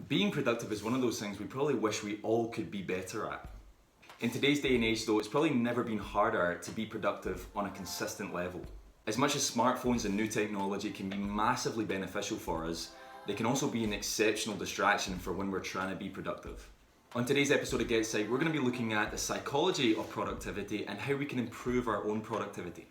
Being productive is one of those things we probably wish we all could be better at. In today's day and age though, it's probably never been harder to be productive on a consistent level. As much as smartphones and new technology can be massively beneficial for us, they can also be an exceptional distraction for when we're trying to be productive. On today's episode of GetPsyched, we're going to be looking at the psychology of productivity and how we can improve our own productivity.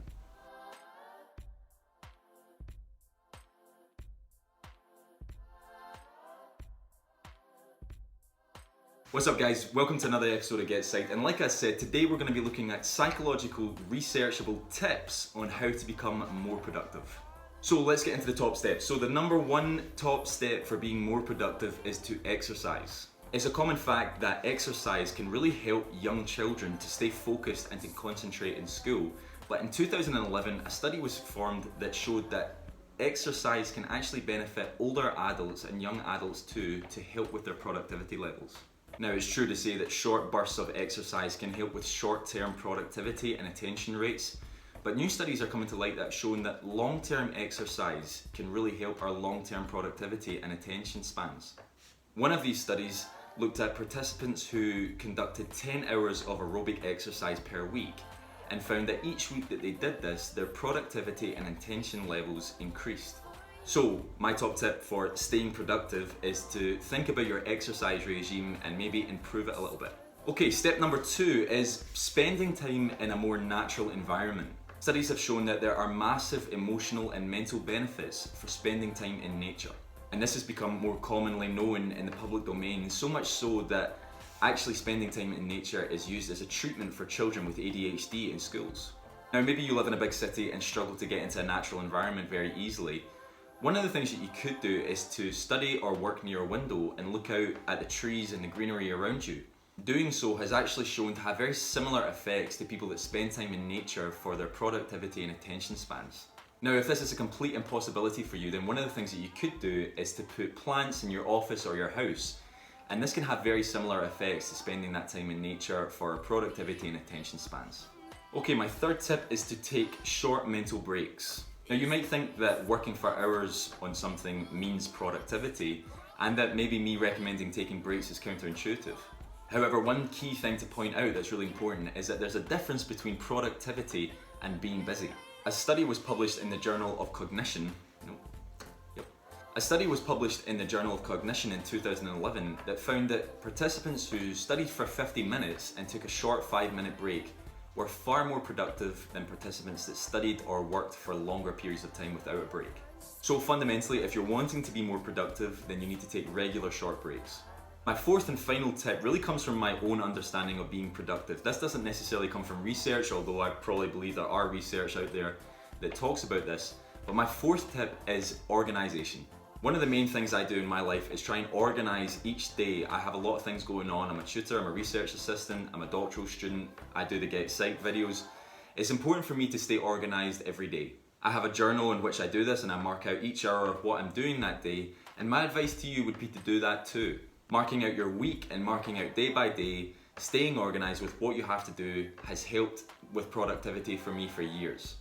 What's up guys, welcome to another episode of GetPsyched, and like I said, today we're going to be looking at psychological, researchable tips on how to become more productive. So let's get into the top steps. So the number one top step for being more productive is to exercise. It's a common fact that exercise can really help young children to stay focused and to concentrate in school, but in 2011 a study was performed that showed that exercise can actually benefit older adults and young adults too to help with their productivity levels. Now, it's true to say that short bursts of exercise can help with short-term productivity and attention rates, but new studies are coming to light that have shown that long-term exercise can really help our long-term productivity and attention spans. One of these studies looked at participants who conducted 10 hours of aerobic exercise per week and found that each week that they did this, their productivity and attention levels increased. So, my top tip for staying productive is to think about your exercise regime and maybe improve it a little bit. Okay, step number 2 is spending time in a more natural environment. Studies have shown that there are massive emotional and mental benefits for spending time in nature. And this has become more commonly known in the public domain, so much so that actually spending time in nature is used as a treatment for children with ADHD in schools. Now, maybe you live in a big city and struggle to get into a natural environment very easily. One of the things that you could do is to study or work near a window and look out at the trees and the greenery around you. Doing so has actually shown to have very similar effects to people that spend time in nature for their productivity and attention spans. Now, if this is a complete impossibility for you, then one of the things that you could do is to put plants in your office or your house, and this can have very similar effects to spending that time in nature for productivity and attention spans. Okay, my third tip is to take short mental breaks. Now, you might think that working for hours on something means productivity, and that maybe me recommending taking breaks is counterintuitive. However, one key thing to point out that's really important is that there's a difference between productivity and being busy. A study was published in the Journal of Cognition. A study was published in the Journal of Cognition in 2011 that found that participants who studied for 50 minutes and took a short 5-minute break were far more productive than participants that studied or worked for longer periods of time without a break. So fundamentally, if you're wanting to be more productive, then you need to take regular short breaks. My fourth and final tip really comes from my own understanding of being productive. This doesn't necessarily come from research, although I probably believe there are research out there that talks about this. But my fourth tip is organization. One of the main things I do in my life is try and organize each day. I have a lot of things going on. I'm a tutor, I'm a research assistant, I'm a doctoral student, I do the GetPsyched videos. It's important for me to stay organized every day. I have a journal in which I do this and I mark out each hour of what I'm doing that day, and my advice to you would be to do that too. Marking out your week and marking out day by day, staying organized with what you have to do has helped with productivity for me for years.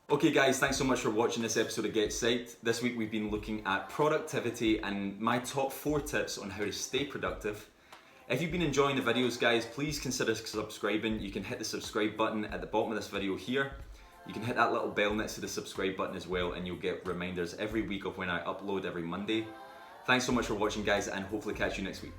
Okay guys, thanks so much for watching this episode of GetPsyched. This week we've been looking at productivity and my top 4 tips on how to stay productive. If you've been enjoying the videos guys, please consider subscribing. You can hit the subscribe button at the bottom of this video here. You can hit that little bell next to the subscribe button as well, and you'll get reminders every week of when I upload every Monday. Thanks so much for watching guys, and hopefully catch you next week.